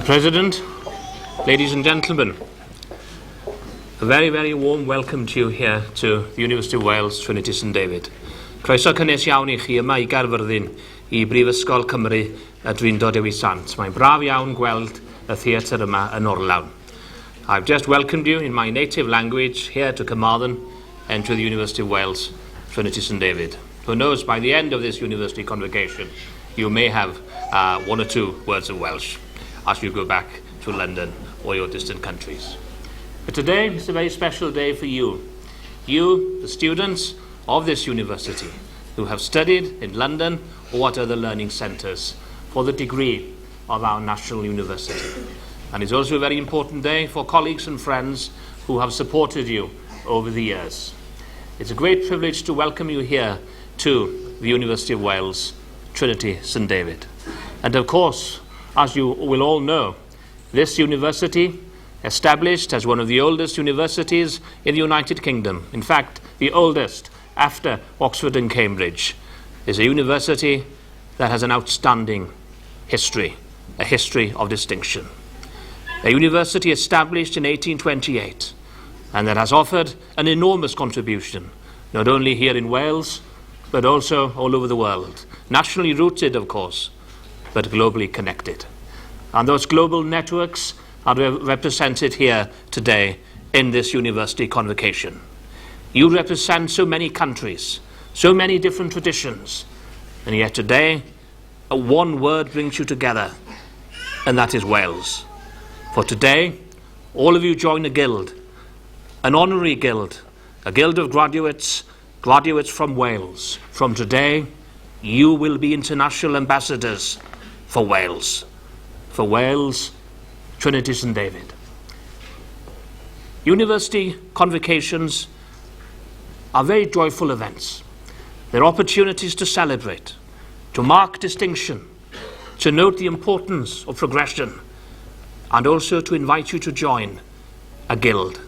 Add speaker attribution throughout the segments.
Speaker 1: Mr. President, ladies and gentlemen, a very, very warm welcome to you here to the University of Wales, Trinity St David. Croeso cynnes iawn I chi yma I Gaerfyrddin I Brifysgol Cymru a dwi'n dod Dewi Sant. Mae'n braf iawn gweld y theatr yma yn Orlawn. I've just welcomed you in my native language here to Carmarthen and to the University of Wales, Trinity St David. Who knows, by the end of this university convocation, you may have one or two words of Welsh as you go back to London or your distant countries. But today is a very special day for you. You, the students of this university, who have studied in London or what other learning centres for the degree of our national university. And it's also a very important day for colleagues and friends who have supported you over the years. It's a great privilege to welcome you here to the University of Wales, Trinity St David. And of course, as you will all know, this university, established as one of the oldest universities in the United Kingdom, in fact, the oldest after Oxford and Cambridge, is a university that has an outstanding history, a history of distinction. A university established in 1828 and that has offered an enormous contribution, not only here in Wales, but also all over the world. Nationally rooted, of course, but globally connected. And those global networks are represented here today in this university convocation. You represent so many countries, so many different traditions, and yet today, one word brings you together, and that is Wales. For today, all of you join a guild, an honorary guild, a guild of graduates from Wales. From today, you will be international ambassadors for Wales. For Wales, Trinity St David. University convocations are very joyful events. They're opportunities to celebrate, to mark distinction, to note the importance of progression, and also to invite you to join a guild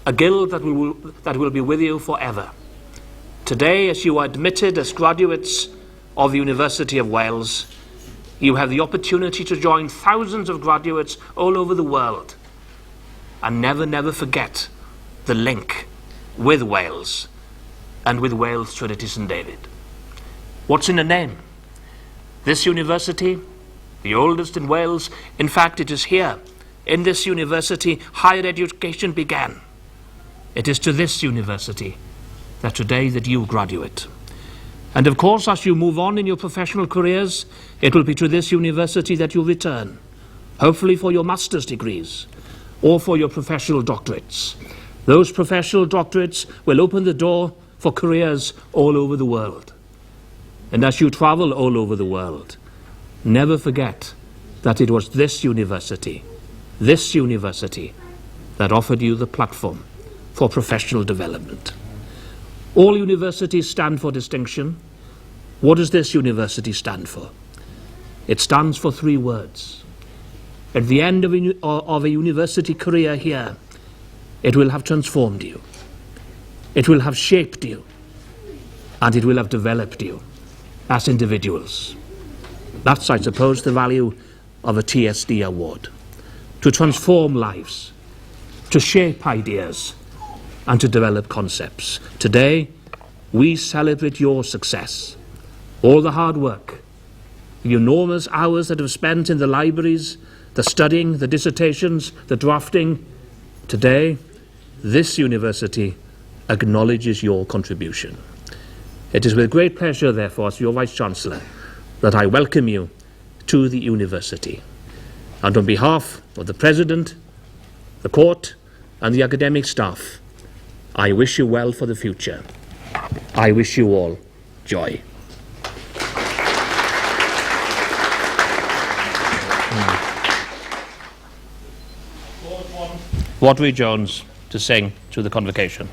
Speaker 1: that will be with you forever. Today, as you are admitted as graduates of the University of Wales, you have the opportunity to join thousands of graduates all over the world and never forget the link with Wales and with Wales Trinity St David. What's in a name? This university, the oldest in Wales, in fact it is here, in this university, higher education began. It is to this university that today that you graduate. And of course, as you move on in your professional careers, it will be to this university that you return, hopefully for your master's degrees or for your professional doctorates. Those professional doctorates will open the door for careers all over the world. And as you travel all over the world, never forget that it was this university that offered you the platform for professional development. All universities stand for distinction. What does this university stand for? It stands for three words. At the end of a university career here, it will have transformed you. It will have shaped you. And it will have developed you as individuals. That's, I suppose, the value of a TSD award. To transform lives, to shape ideas, and to develop concepts. Today, we celebrate your success. All the hard work, the enormous hours that have spent in the libraries, the studying, the dissertations, the drafting. Today, this university acknowledges your contribution. It is with great pleasure, therefore, as your Vice-Chancellor, that I welcome you to the university. And on behalf of the President, the Court, and the academic staff, I wish you well for the future. I wish you all joy. Wadri Jones to sing to the convocation.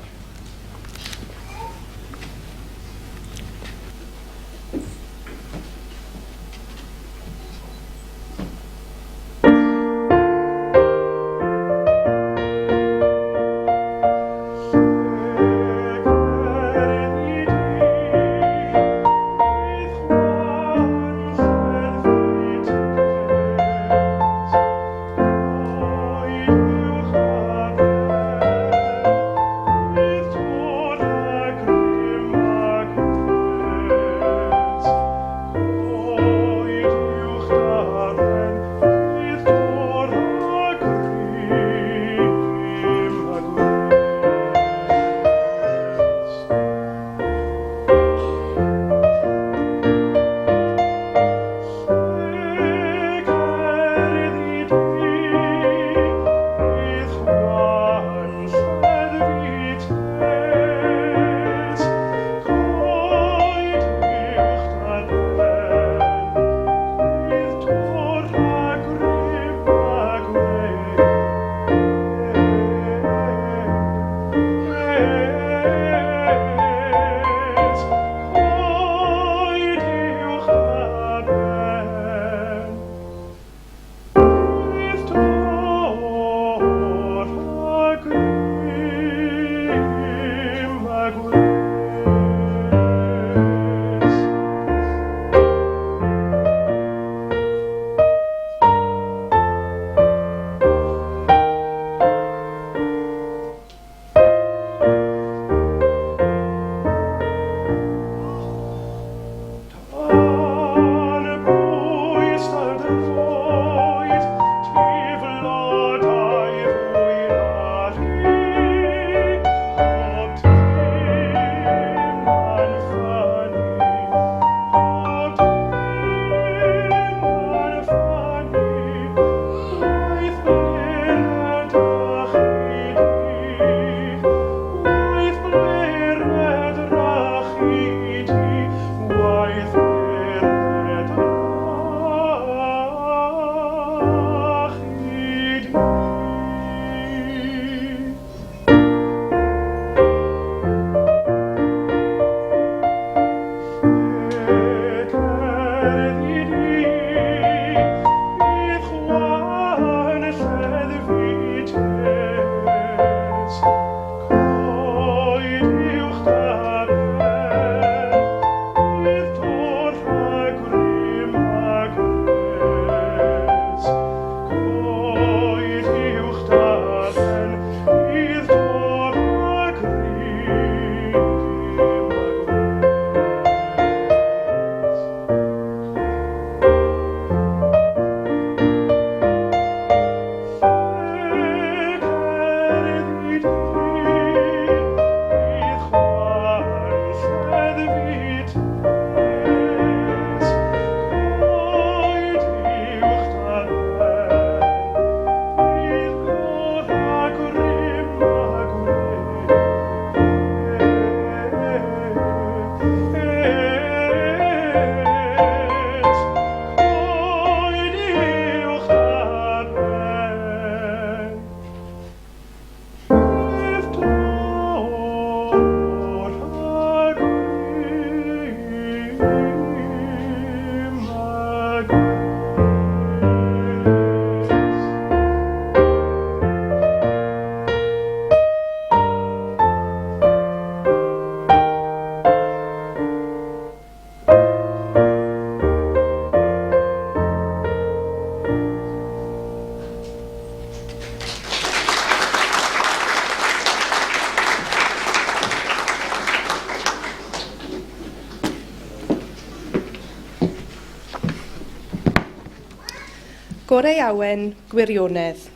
Speaker 2: Gorau awen, gwirionedd.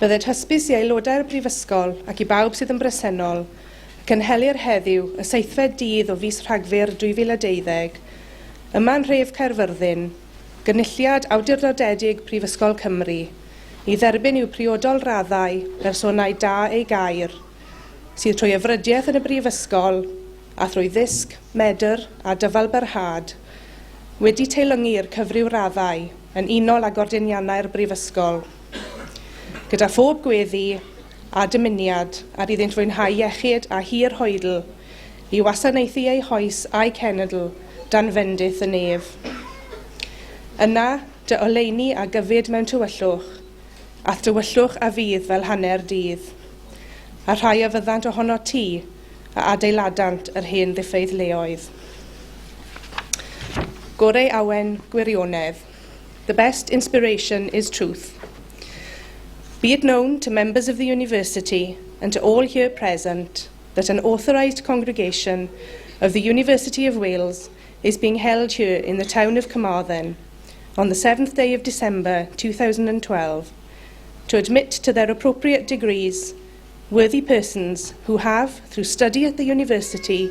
Speaker 2: Bydded hysbys i aelodau'r Brifysgol ac i bawb sydd yn bresennol ac yn helir heddiw y 7fed dydd o fis Rhagfyr 2012 yma'n nhref Caerfyrddin, gynulliad awdurdodedig Prifysgol Cymru i dderbyn i'w priodol raddau bersonau da ei gair, sydd trwy yfrydiaeth yn y Brifysgol a thrwy ddisg, medr a dyfalbarhad, wedi teilyngu'r cyfryw raddau yn unol ag ordiniannau'r Brifysgol, gyda phob gweddi a dymuniad ar iddynt fwynhau iechyd a hir hoedl i wasanaethu ei hoes a'i cenedl dan fendith y nef. Yna, dy oleuni a gyfyd mewn tywyllwch, ath tywyllwch a fydd fel hanner dydd, a rhai a fyddant ohono ti a adeiladant yr hen ddiffeiddleoedd. Gorau awen, gwirionedd. The best inspiration is truth. Be it known to members of the university and to all here present that an authorised congregation of the University of Wales is being held here in the town of Carmarthen on the 7th day of December 2012 to admit to their appropriate degrees worthy persons who have, through study at the university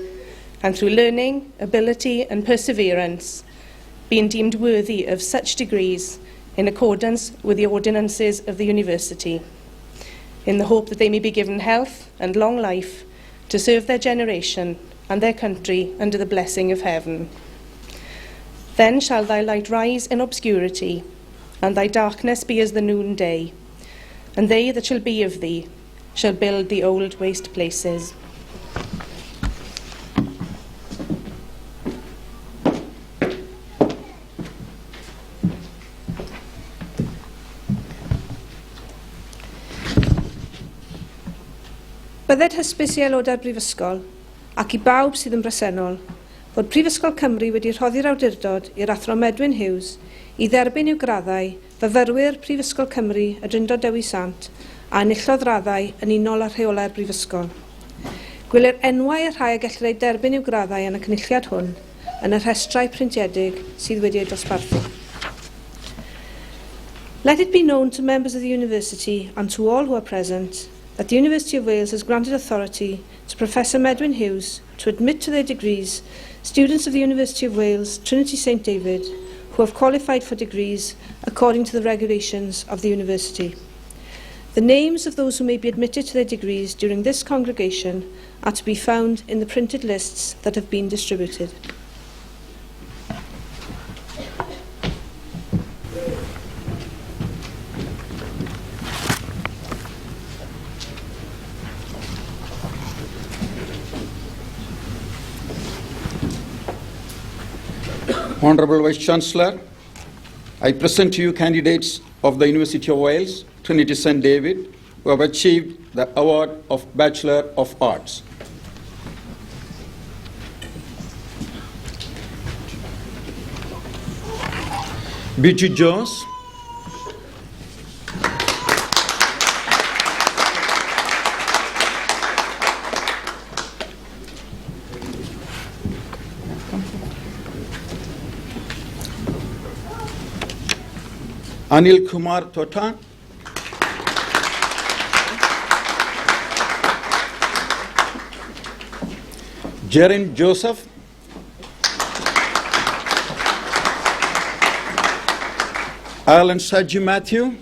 Speaker 2: and through learning, ability and perseverance, been deemed worthy of such degrees in accordance with the ordinances of the university, in the hope that they may be given health and long life to serve their generation and their country under the blessing of heaven. Then shall thy light rise in obscurity, and thy darkness be as the noonday, and they that shall be of thee shall build the old waste places.
Speaker 3: Bydded hysbys i aelodau'r Brifysgol ac i bawb sydd yn bresennol fod Prifysgol Cymru wedi rhoddi'r awdurdod i'r athro Medwyn Hughes i dderbyn i'w graddau fyfyrwyr Prifysgol Cymru y Drindod Dewi Sant a enillodd raddau yn unol â rheolau'r Brifysgol. Gwylir enwau y rhai a gellir ei derbyn i'w graddau yn y cynulliad hwn yn y rhestrau printiedig sydd wedi ei dosbarthu. Let it be known to members of the university and to all who are present that the University of Wales has granted authority to Professor Medwyn Hughes to admit to their degrees students of the University of Wales, Trinity St David, who have qualified for degrees according to the regulations of the university. The names of those who may be admitted to their degrees during this congregation are to be found in the printed lists that have been distributed.
Speaker 4: Honourable Vice-Chancellor, I present to you candidates of the University of Wales, Trinity St David, who have achieved the award of Bachelor of Arts. Beauty Jones, Anil Kumar Tota, Jerin Joseph, Alan Saju Matthew,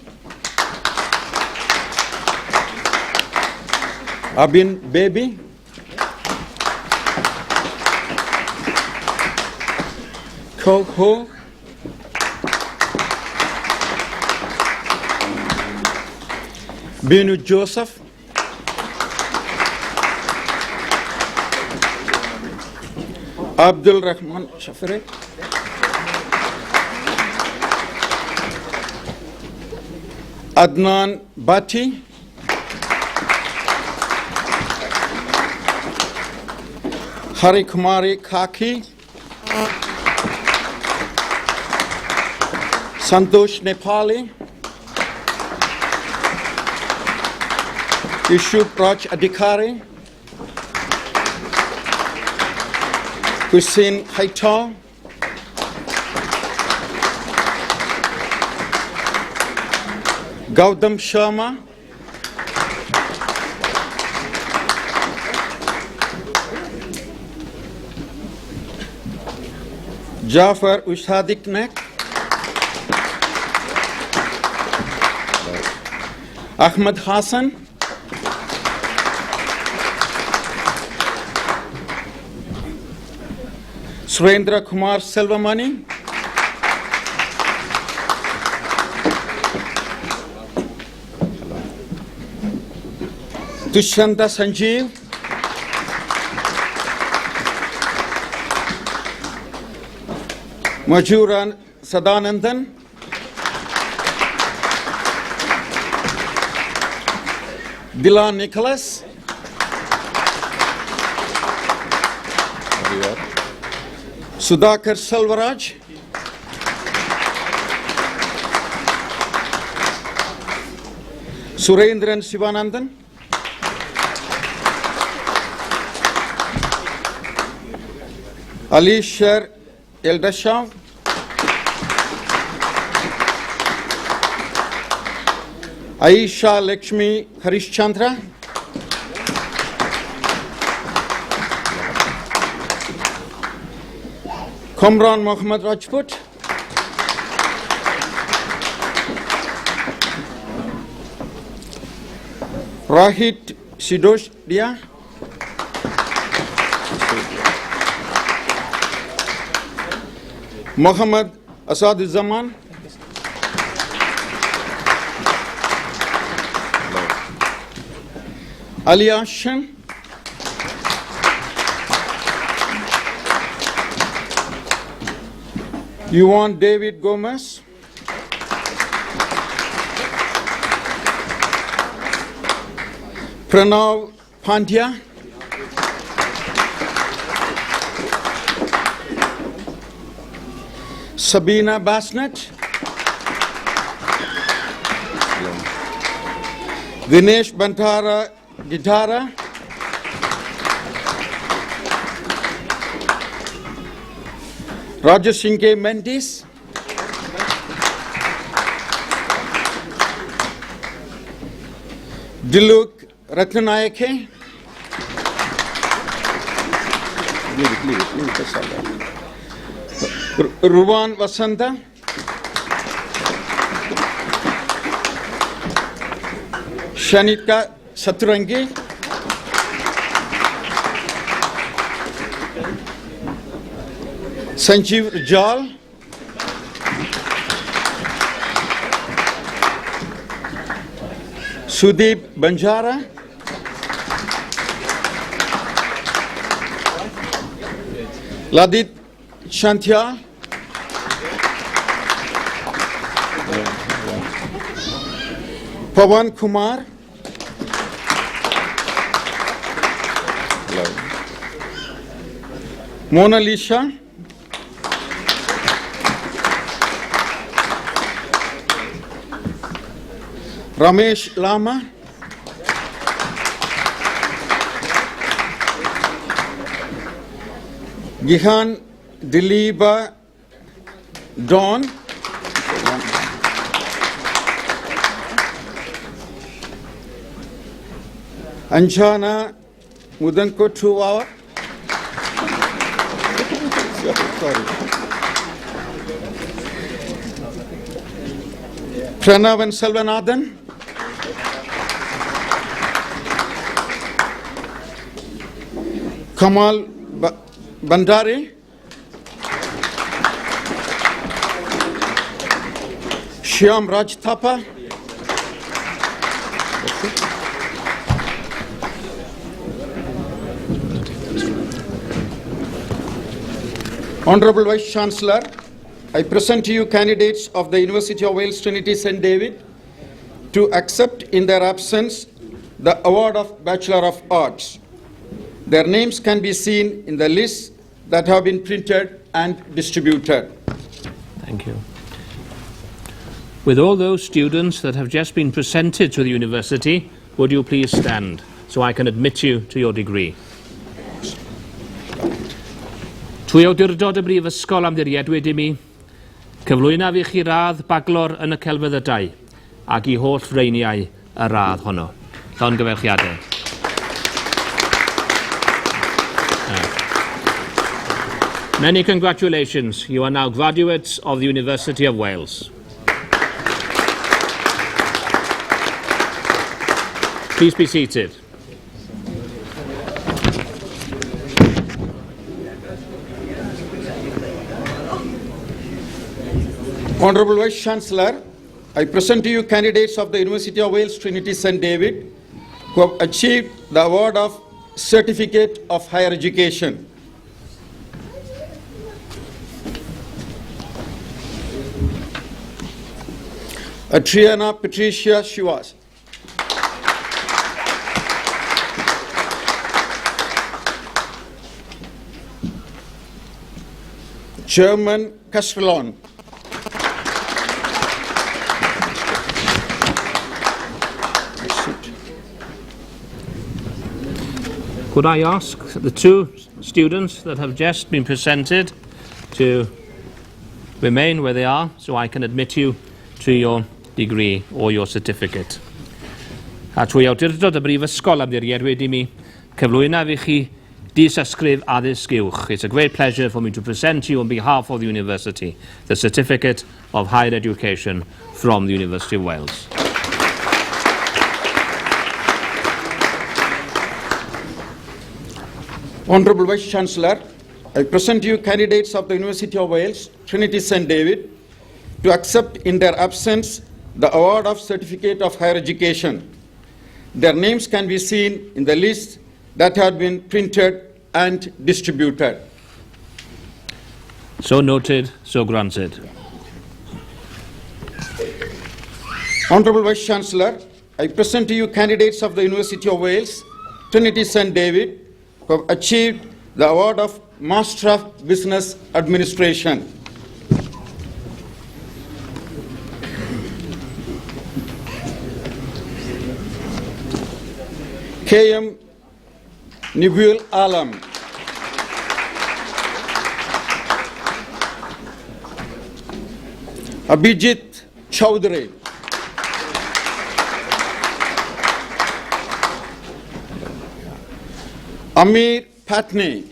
Speaker 4: Abin Baby, Ko Ho, Binu Joseph, Abdul Rahman Shafiri, Adnan Bati, Hari Kumari Kaki, Santosh Nepali, Yusuf Raj Adhikari, Hussein Haita, Gautam Sharma, Jafar Ushadiknek, Ahmad Hassan, Surendra Kumar Selvamani, Tushanta Sanjeev, Majuran Sadanandan, Dilan Nicholas, Sudhakar Selvaraj, Surendran Sivanandan, Alisher Eldashav, Aisha Lakshmi Harish Chandra, Kamran Mohammad Rajput, Rahit Sidosh Dia, Muhammad Asaduzaman, Ali Ashan, Yuan David Gomez, Pranav Pandya, Sabina Basnet, Dinesh Bantara Gitara, Rajasinke Mendes, Diluk Ratnanayake, Ruwan Vasanta, Shanitka Saturangi, Sanjeev Rajal, Sudeep Banjara, Ladit Shantia, Pawan Kumar, Mona Lisa, Ramesh Lama, Gihan Diliba Dawn, Anjana Mudanko 2 hour. Pranav and Selvanathan, Kamal Bandari, Shyam Raj Thapa, Honorable Vice Chancellor, I present to you candidates of the University of Wales Trinity St. David to accept in their absence the award of Bachelor of Arts. Their names can be seen in the lists that have been printed and distributed.
Speaker 1: Thank you. With all those students that have just been presented to the university, would you please stand so I can admit you to your degree? Trwy awdurdod y Brifysgol Amddiried wedi mi, cyflwyna fi chi radd baglor yn y celfyddydau, ac I holl freiniau y radd honno. Llongyfarchiadau. Many congratulations. You are now graduates of the University of Wales. Please be seated.
Speaker 4: Honourable Vice Chancellor, I present to you candidates of the University of Wales Trinity St David who have achieved the award of Certificate of Higher Education. Adriana Patricia Shivas. German Castellon.
Speaker 1: Could I ask the two students that have just been presented to remain where they are so I can admit you to your degree or your certificate. A trwy awdurdod y Brifysgol Amddiried wedi mi cyflwyno fi chi disysgrif addysg uwch. It's a great pleasure for me to present to you on behalf of the University the Certificate of Higher Education from the University of Wales.
Speaker 4: Honourable Vice Chancellor, I present to you candidates of the University of Wales Trinity St David to accept in their absence the award of Certificate of Higher Education. Their names can be seen in the list that had been printed and distributed.
Speaker 1: So noted, so granted.
Speaker 4: Honourable Vice Chancellor, I present to you candidates of the University of Wales Trinity St David who have achieved the award of Master of Business Administration. K.M. Nibul Alam. Abhijit Chowdhury. Amir Patni.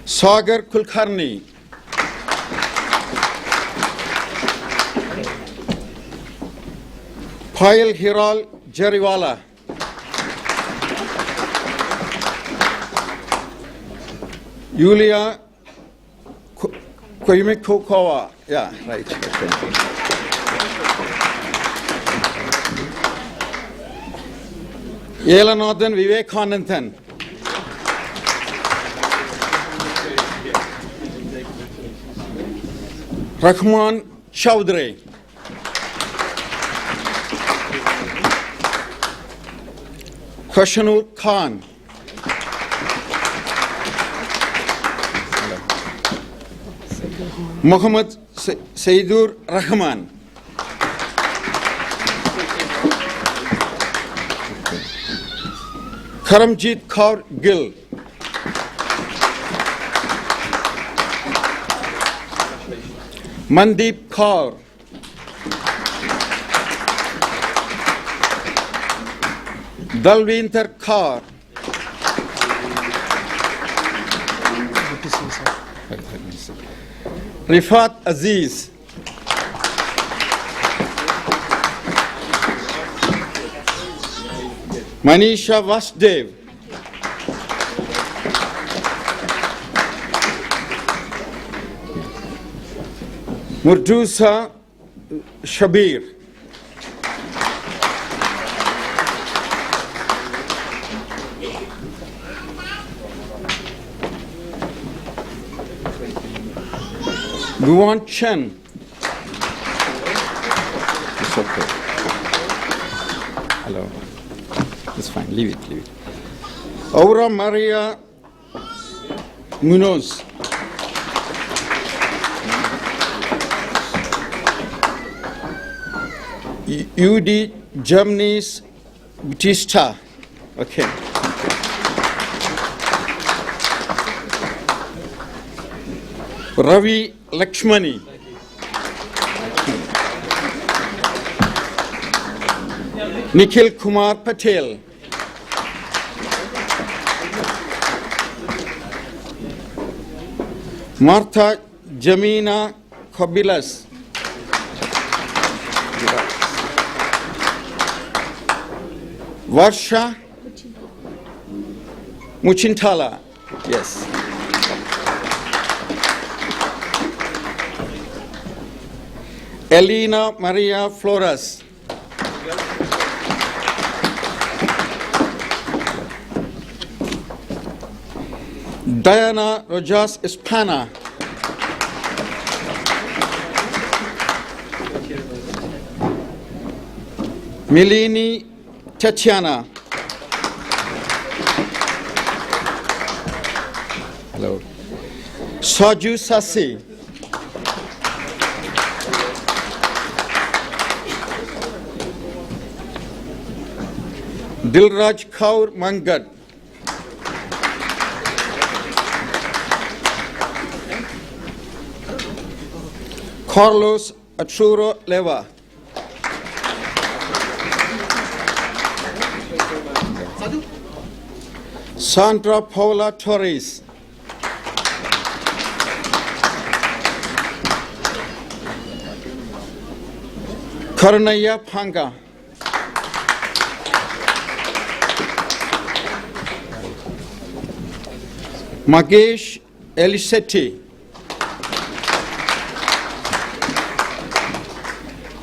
Speaker 4: Sagar Kulkarni. Payal Hiral Jariwala. Yulia Koimikokawa. Yeah, right. Okay. Yelanathan Vivekananthan. Rahman Chowdhury. Khushanur Khan. Muhammad Saidur Rahman. Karamjit Kaur Gill. Mandeep Kaur. Dalvinder Kaur. Rifat Aziz. Manisha Vasdev. Murtuza Shabir. Guan Chen. It's okay. Hello. It's fine. Leave it. Aura Maria Munoz. UD Germany's Batista. Okay. Ravi Lakshmani. Nikhil Kumar Patel. Martha Jamina Kobilas. Varsha Muchintala. Yes. Elena Maria Flores. Diana Rojas Espana. Milini Tatiana. Hello. Saju Sasi. Dilraj Kaur Mangad. Carlos Achuro Leva. Sandra Paula Torres. Karunaya Panga. Mahesh Elisetti.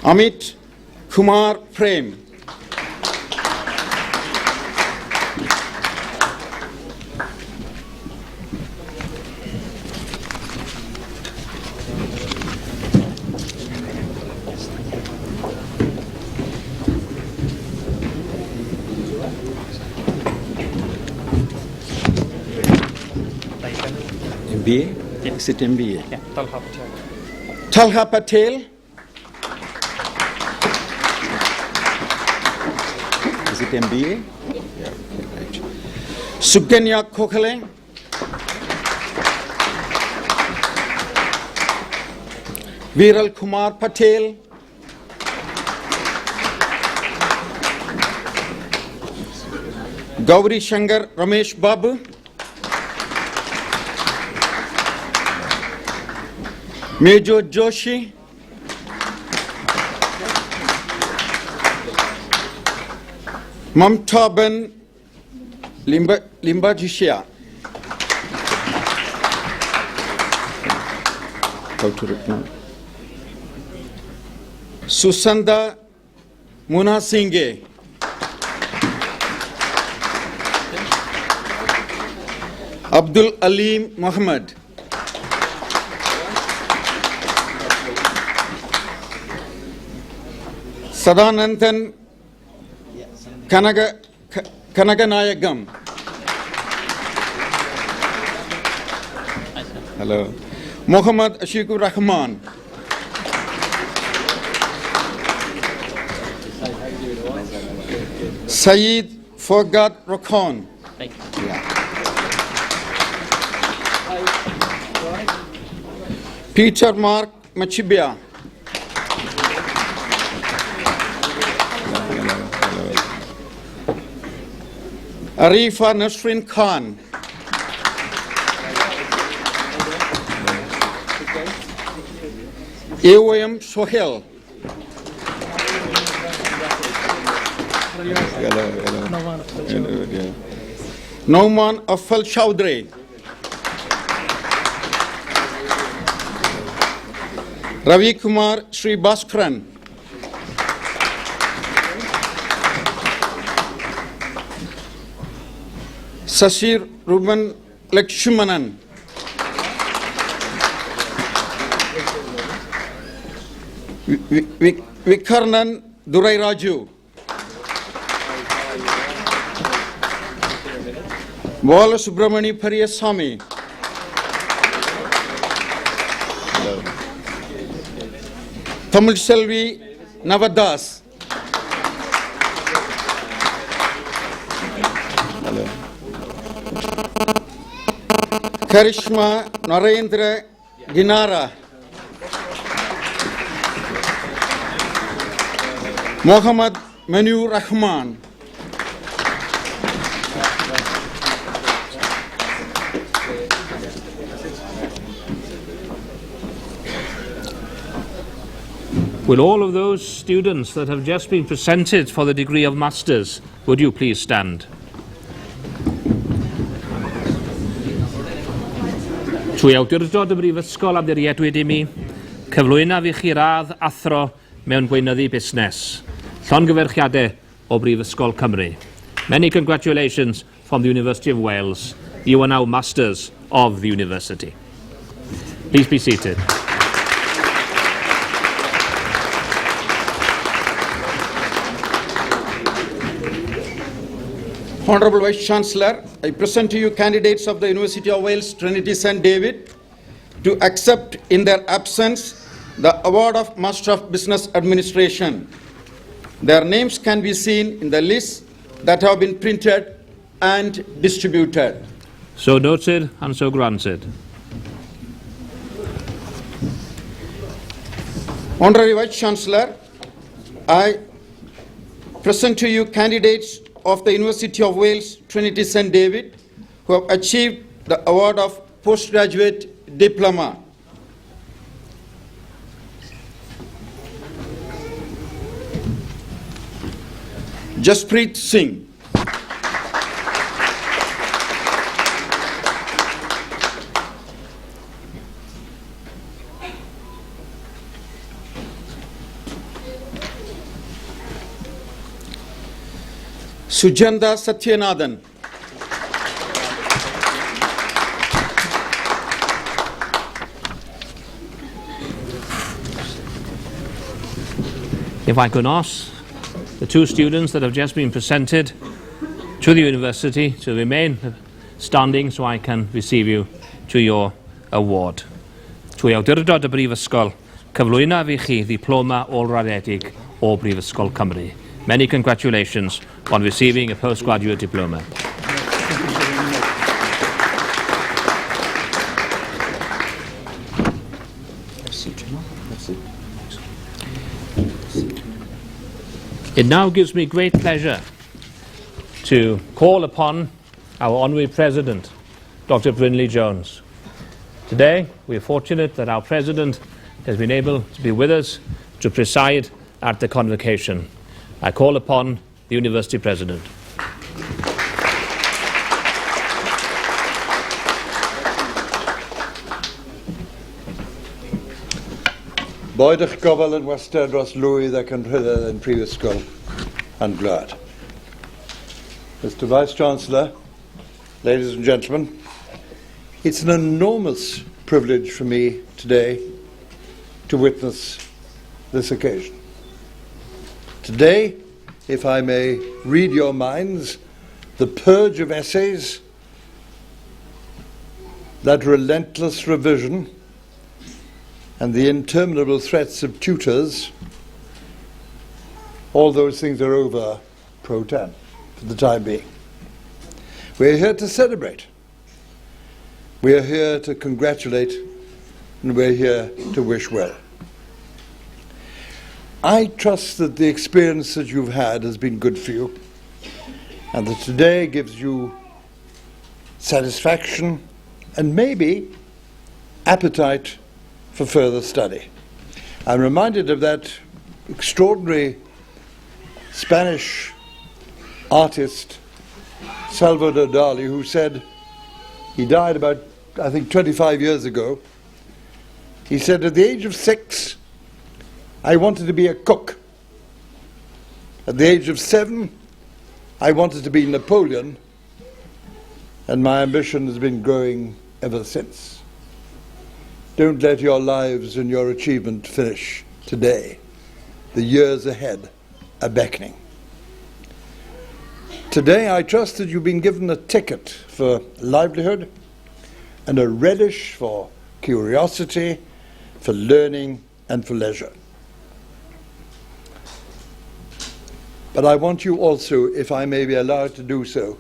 Speaker 4: Amit Kumar Prem. MBA? Is it MBA?
Speaker 5: Yeah, Talha Patel.
Speaker 4: Talha Patel. Is it MBA? Yeah. Right. Suganya Kokhale. Viral Kumar Patel. Gauri Shankar Ramesh Babu. Major Joshi. Mamta Ben Limbajishia. How to read now? Susanda Muna Singhe. Abdul Alim Muhammad. Sadanandan Kanaganayagam. Hello. Muhammad Ashikur Rahman. Saeed Forgat Rokhan. Peter Mark Machibia. Arifa Nasrin Khan. AOM Sohail. Nauman Afal Chowdhury. Ravi Kumar Sri Bhaskaran. Sasi Ruben Lakshmanan. Vikarnan Durai Raju. Bala Subramani Pariyasamy. Tamil Selvi Navadas. Karishma Narendra Ginara, Mohammad Manu Rahman,
Speaker 1: Will all of those students that have just been presented for the degree of Masters, would you please stand? Trwy awdurdod y Brifysgol Amddiriedwyd I mi, cyflwynaf I chi radd athro mewn gweinyddu busnes. Llongyfarchiadau o Brifysgol Cymru. Many congratulations from the University of Wales. You are now Masters of the University. Please be seated.
Speaker 4: Honourable Vice-Chancellor, I present to you candidates of the University of Wales Trinity St. David to accept in their absence the award of Master of Business Administration. Their names can be seen in the list that have been printed and distributed.
Speaker 1: So noted and so granted.
Speaker 4: Honourable Vice-Chancellor, I present to you candidates of the University of Wales Trinity St. David who have achieved the award of postgraduate diploma. Jaspreet Singh, Sujanda Satyanathan,
Speaker 1: If I could ask the two students that have just been presented to the university to remain standing so I can receive you to your award. Trwy awdurdod y Brifysgol, cyflwynaf I chi ddiploma olraddedig o Brifysgol Cymru. Many congratulations on receiving a postgraduate diploma. It now gives me great pleasure to call upon our Honorary President, Dr. Brynley Jones. Today, we are fortunate that our President has been able to be with us to preside at the convocation. I call upon the University President.
Speaker 5: Boed eich gofal yn wastad dros lwydd ac yn rhyddedd yn Prifysgol and glad. Mr. Vice-Chancellor, ladies and gentlemen, it's an enormous privilege for me today to witness this occasion. Today, if I may read your minds, the purge of essays, that relentless revision, and the interminable threats of tutors, all those things are over pro tem for the time being. We're here to celebrate. We're here to congratulate, and we're here to wish well. I trust that the experience that you've had has been good for you, and that today gives you satisfaction and maybe appetite for further study. I'm reminded of that extraordinary Spanish artist, Salvador Dali, who said, he died about, I think, 25 years ago. He said, at the age of 6, I wanted to be a cook. At the age of 7, I wanted to be Napoleon, and my ambition has been growing ever since. Don't let your lives and your achievement finish today. The years ahead are beckoning. Today, I trust that you've been given a ticket for livelihood and a relish for curiosity, for learning, and for leisure. But I want you also, if I may be allowed to do so,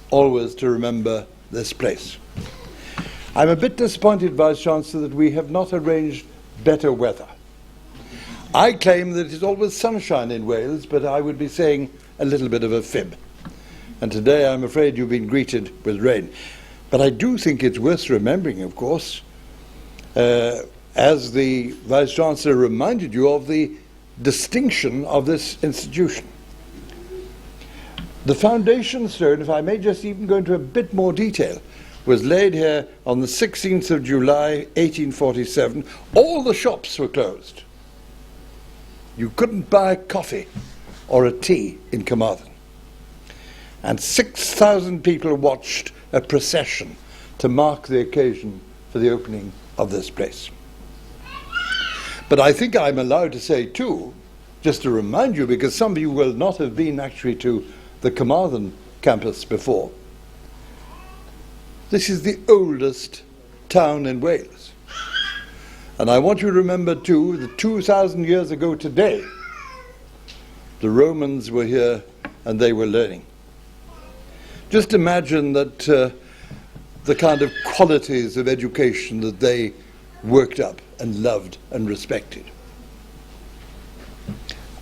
Speaker 5: always to remember this place. I'm a bit disappointed, Vice-Chancellor, that we have not arranged better weather. I claim that it is always sunshine in Wales, but I would be saying a little bit of a fib. And today I'm afraid you've been greeted with rain. But I do think it's worth remembering, of course, as the Vice-Chancellor reminded you of the distinction of this institution. The foundation stone, if I may just even go into a bit more detail, was laid here on the 16th of July, 1847. All the shops were closed. You couldn't buy coffee or a tea in Carmarthen. And 6,000 people watched a procession to mark the occasion for the opening of this place. But I think I'm allowed to say too, just to remind you, because some of you will not have been actually to the Carmarthen campus before, this is the oldest town in Wales. And I want you to remember too that 2,000 years ago today, the Romans were here and they were learning. Just imagine that the kind of qualities of education that they worked up and loved and respected.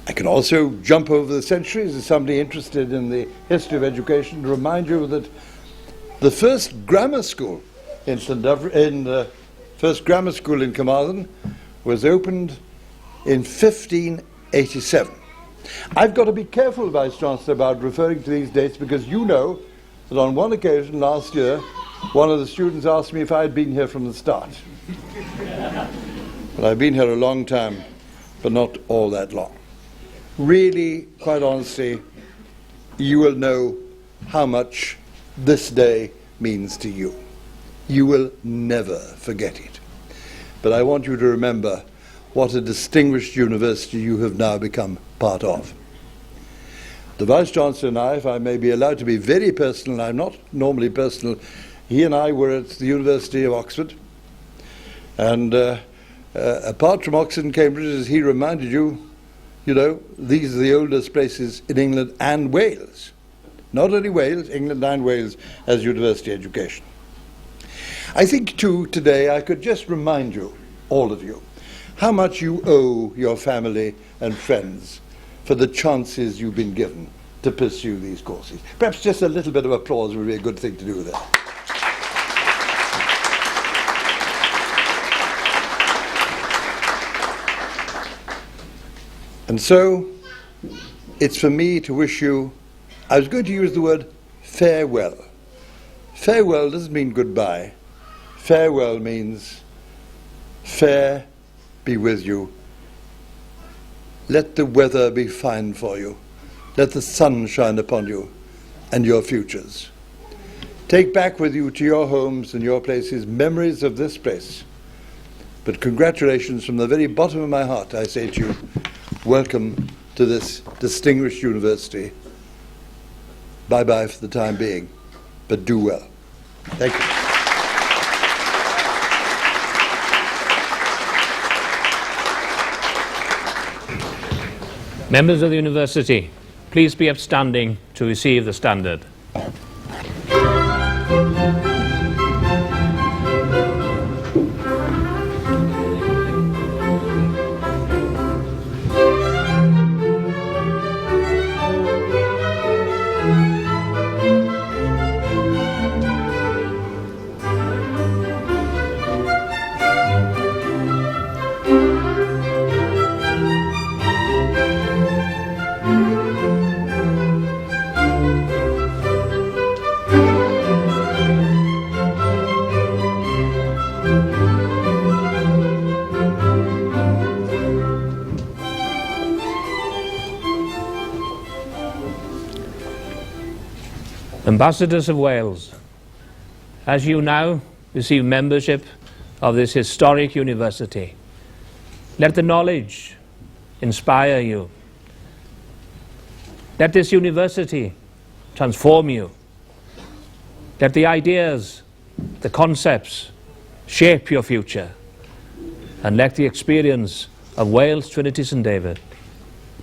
Speaker 5: I can also jump over the centuries as somebody interested in the history of education to remind you that the first grammar school in Carmarthen was opened in 1587. I've got to be careful, Vice-Chancellor, about referring to these dates because you know that on one occasion last year, one of the students asked me if I had been here from the start. But I've been here a long time, but not all that long. Really, quite honestly, you will know how much this day means to you. You will never forget it. But I want you to remember what a distinguished university you have now become part of. The Vice-Chancellor and I, if I may be allowed to be very personal, I'm not normally personal, he and I were at the University of Oxford. And apart from Oxford and Cambridge, as he reminded you, you know, these are the oldest places in England and Wales. Not only Wales, England and Wales as university education. I think too today I could just remind you, all of you, how much you owe your family and friends for the chances you've been given to pursue these courses. Perhaps just a little bit of applause would be a good thing to do there. And so, it's for me to wish you, I was going to use the word farewell. Farewell doesn't mean goodbye. Farewell means fare be with you. Let the weather be fine for you. Let the sun shine upon you and your futures. Take back with you to your homes and your places memories of this place. But congratulations from the very bottom of my heart, I say to you, welcome to this distinguished university. Bye-bye for the time being, but do well. Thank you.
Speaker 1: Members of the university, please be upstanding to receive the standard. Ambassadors of Wales, as you now receive membership of this historic university, let the knowledge inspire you. Let this university transform you. Let the ideas, the concepts shape your future. And let the experience of Wales Trinity St David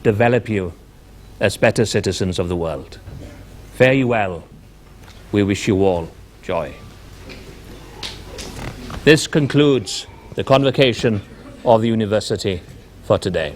Speaker 1: develop you as better citizens of the world. Fare you well. We wish you all joy. This concludes the convocation of the university for today.